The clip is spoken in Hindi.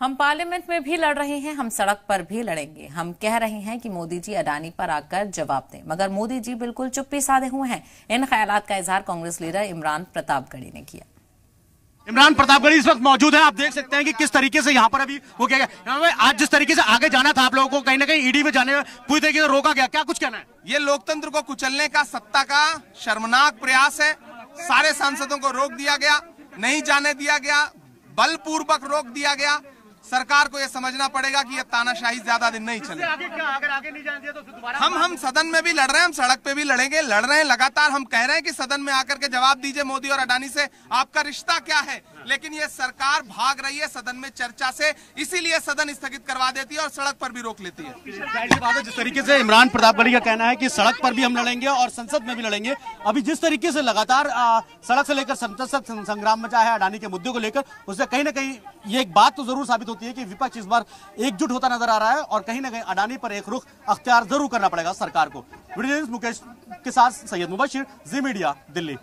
हम पार्लियामेंट में भी लड़ रहे हैं, हम सड़क पर भी लड़ेंगे। हम कह रहे हैं कि मोदी जी अडानी पर आकर जवाब दें, मगर मोदी जी बिल्कुल चुप्पी साधे हुए हैं। इन ख्यालात का इजहार कांग्रेस लीडर इमरान प्रतापगढ़ी ने किया। इमरान प्रतापगढ़ी इस वक्त मौजूद है। आप देख सकते हैं कि किस तरीके से यहाँ पर अभी वो क्या गया। आज जिस तरीके से आगे जाना था आप लोगों को, कहीं ना कहीं ईडी में जाने में पूरी तरीके से रोका गया, क्या कुछ कहना है? ये लोकतंत्र को कुचलने का सत्ता का शर्मनाक प्रयास है। सारे सांसदों को रोक दिया गया, नहीं जाने दिया गया, बलपूर्वक रोक दिया गया। सरकार को यह समझना पड़ेगा कि यह तानाशाही ज्यादा दिन नहीं चले। अगर आगे नहीं जाने दिया तो फिर दोबारा हम सदन में भी लड़ रहे हैं, हम सड़क पे भी लड़ेंगे, लड़ रहे हैं लगातार। हम कह रहे हैं कि सदन में आकर के जवाब दीजिए मोदी और अडानी से आपका रिश्ता क्या है। लेकिन ये सरकार भाग रही है सदन में चर्चा से, इसीलिए सदन स्थगित करवा देती है और सड़क पर भी रोक लेती है। जिस तरीके से इमरान प्रतापगढ़ी का कहना है कि सड़क पर भी हम लड़ेंगे और संसद में भी लड़ेंगे। अभी जिस तरीके से लगातार सड़क से लेकर संसद संग्राम में चाहे अडानी के मुद्दे को लेकर, उससे कहीं ना कहीं ये एक बात तो जरूर साबित होती है कि विपक्ष इस बार एकजुट होता नजर आ रहा है और कहीं ना कहीं अडानी पर एक रुख अख्तियार जरूर करना पड़ेगा सरकार को। वीडियो जर्नलिस्ट मुकेश के साथ सैयद मुबशिर, जी मीडिया, दिल्ली।